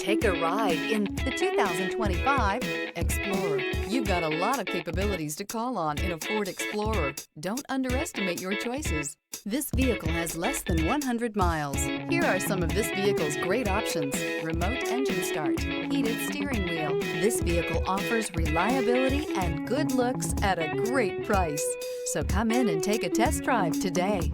Take a ride in the 2025 Explorer. You've got a lot of capabilities to call on in a Ford Explorer. Don't underestimate your choices. This vehicle has less than 100 miles. Here are some of this vehicle's great options: remote engine start, heated steering wheel. This vehicle offers reliability and good looks at a great price. So come in and take a test drive today.